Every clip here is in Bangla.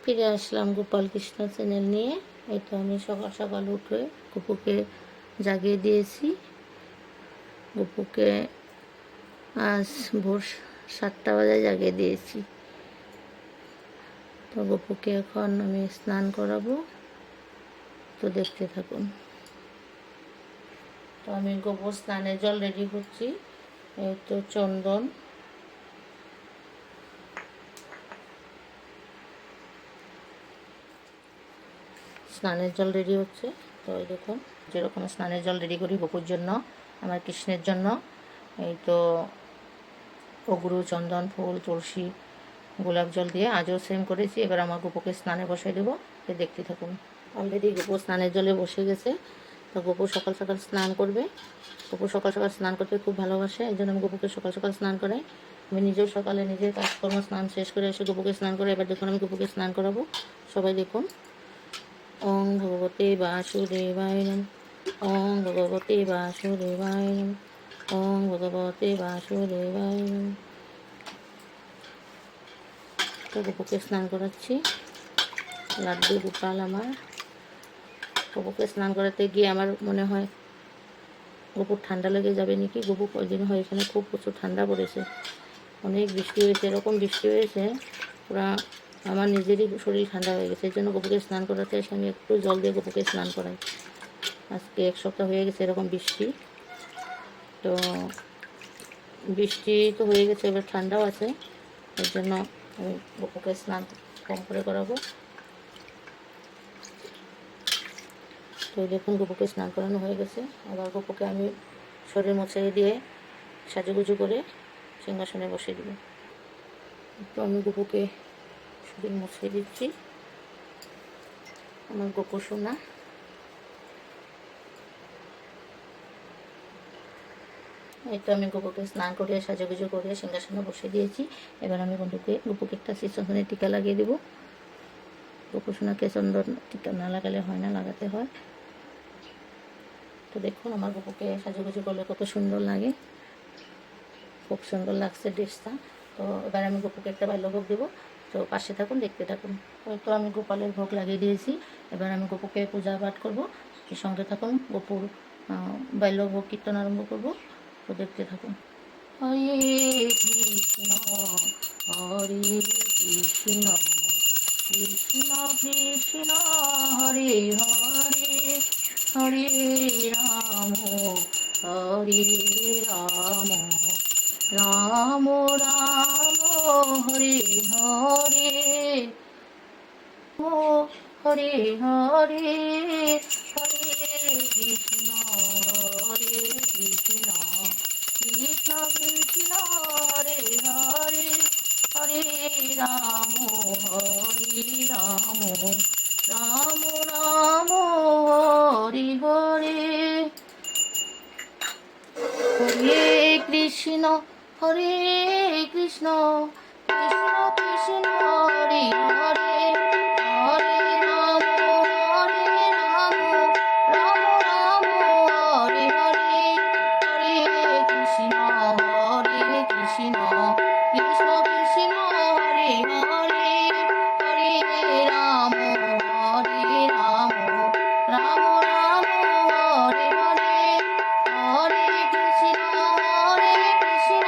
ফিরে আসলাম গোপাল কৃষ্ণ চ্যানেল নিয়ে। এই তো আমি সকাল সকাল উঠে গপুকে জাগিয়ে দিয়েছি। গপুকে আজ ভোর 7টা বাজায় জাগিয়ে দিয়েছি। তো গপুকে এখন আমি স্নান করাবো, তো দেখতে থাকুন। তো আমি গপু স্নানের জল রেডি করছি। এই তো চন্দন, স্নানের জল রেডি হচ্ছে। তো এই দেখুন, যেরকম স্নানের জল রেডি করি গপুর জন্য, আমার কৃষ্ণের জন্য, এই তো অগুরু, চন্দন, ফুল, তুলসী, গোলাপ জল দিয়ে আজও সেম করেছি। এবার আমার গপুকে স্নানে বসিয়ে দেবো, তো দেখতে থাকুন। অলরেডি গপু স্নানের জলে বসে গেছে। তো গপু সকাল সকাল স্নান করবে। গপু সকাল সকাল স্নান করতে খুব ভালোবাসে, এই জন্য আমি গপুকে সকাল সকাল স্নান করাই। আমি নিজেও সকালে নিজের কাজকর্ম স্নান শেষ করে এসে গপুকে স্নান করে এবার দেখুন আমি গপুকে স্নান করাবো। সবাই দেখুন। ওং ভগবতে বাসুদেবায় নমঃ। ওং ভগবতে বাসুদেবায় নমঃ। ওং ভগবতে বাসুদেবায় নমঃ। তো গপুকে স্নান করাচ্ছি। লাড্ডু গোপাল আমার। গপুকে স্নান করাতে গিয়ে আমার মনে হয় গপুর ঠান্ডা লেগে যাবে নাকি। গপু কয়েকদিন হয় এখানে খুব প্রচুর ঠান্ডা পড়েছে, অনেক বৃষ্টি হয়েছে, এরকম বৃষ্টি হয়েছে পুরা আমার নিজেরই শরীর ঠান্ডা হয়ে গেছে। এই জন্য গপুকে স্নান করাতে এসে আমি একটু জল দিয়ে গপুকে স্নান করাই। আজকে 1 সপ্তাহ হয়ে গেছে এরকম বৃষ্টি। তো বৃষ্টি তো হয়ে গেছে, এবার ঠান্ডাও আছে, এর জন্য আমি গপুকে স্নান কম করে করাবো। তো দেখুন গপুকে স্নান করানো হয়ে গেছে। আবার গপুকে আমি শরীর মুছিয়ে দিয়ে সাজুগুজু করে সিংহাসনে বসিয়ে দেব। তো আমি গপুকে শরীর মুছিয়ে দিচ্ছি। আমার গপু সোনা। এই তো আমি গপুকে স্নান করে সাজুগুজু করে সিংহাসনে বসিয়ে দিয়েছি। এবার আমি গপুকে একটা চন্দনের টিকা লাগিয়ে দেবো। গপু সোনাকে চন্দন টিকা না লাগালে হয় না, লাগাতে হয়। তো দেখুন আমার গপুকে সাজুগুজু করলে কত সুন্দর লাগে, খুব সুন্দর লাগছে ড্রেসটা। তো এবার আমি গপুকে একটা বাল্যভোগ দেবো, তো পাশে থাকুন, দেখতে থাকুন। তো আমি গোপালের ভোগ লাগিয়ে দিয়েছি। এবার আমি গপুকে পূজা পাঠ করবো, সঙ্গে থাকুন। গপুর বাল্যভোগ কীর্তন আরম্ভ করবো, তো দেখতে থাকুন। হরে কৃষ্ণ হরে কৃষ্ণ কৃষ্ণ কৃষ্ণ হরে হরে হরে রাম হরে রাম রাম রাম হরে হরে হরে হরে হরে কৃষ্ণ হরে কৃষ্ণ কৃষ্ণ কৃষ্ণ হরে হরে হরে রাম রাম রাম হরে হরে হরে কৃষ্ণ হরে কৃষ্ণ কৃষ্ণ কৃষ্ণ হরে হরে হরে রাম রাম রাম হরে হরে হরে কৃষ্ণ কৃষ্ণ কৃষ্ণ হরে হরে হরে রাম রাম রাম হরে হরে হরে কৃষ্ণ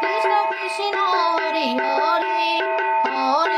কৃষ্ণ কৃষ্ণ হরে হরে হরে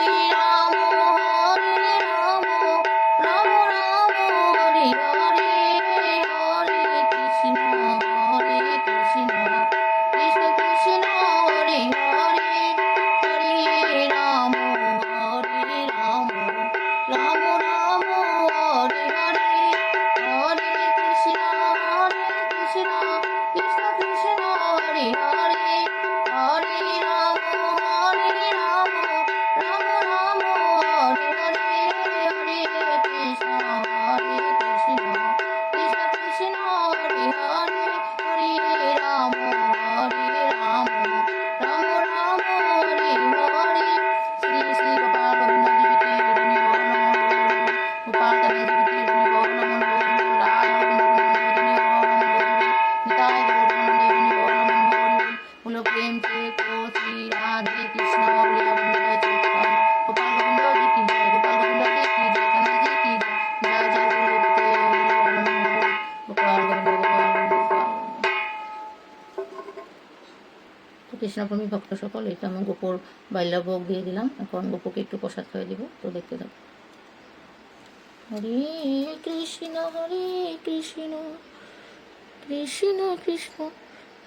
কৃষ্ণপ্রেমী ভক্ত সকল, এই তো আমি গোপুর বাইলা ভোগ দিয়ে দিলাম। এখন গোপুকে একটু প্রসাদ খাইয়ে দিব, তো দেখতে থাকো। হরে কৃষ্ণ কৃষ্ণ কৃষ্ণ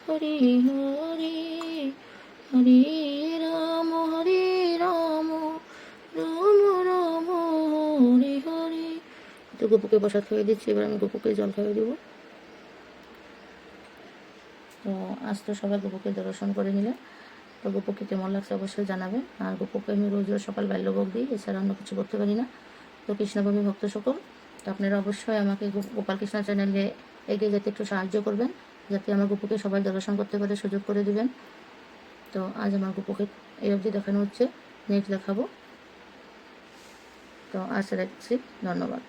হরে হরে, হরে রাম রাম রাম হরে হরে। তো গোপুকে প্রসাদ খাইয়ে দিচ্ছি, এবার আমি গোপুকে জল খাইয়ে দেবো। তো আজ তো সবাই গোপুকে দর্শন করে নিলে, তো গোপুকে কেমন লাগছে অবশ্যই জানাবেন। আর গোপুকে আমি রোজ রোজ সকাল বাল্যভোগ দিই, এছাড়া অন্য কিছু করতে পারি না। তো কৃষ্ণপ্রেমী ভক্ত সকল, তো আপনারা অবশ্যই আমাকে গোপাল কৃষ্ণ চ্যানেলে এগিয়ে যেতে একটু সাহায্য করবেন, যাতে আমার গোপুকে সবাই দর্শন করতে পারে সুযোগ করে দিবেন। তো আজ আমার গোপুকে এই অবধি দেখানো হচ্ছে, নেক্সট দেখাবো। তো আজ রাখছি, ধন্যবাদ।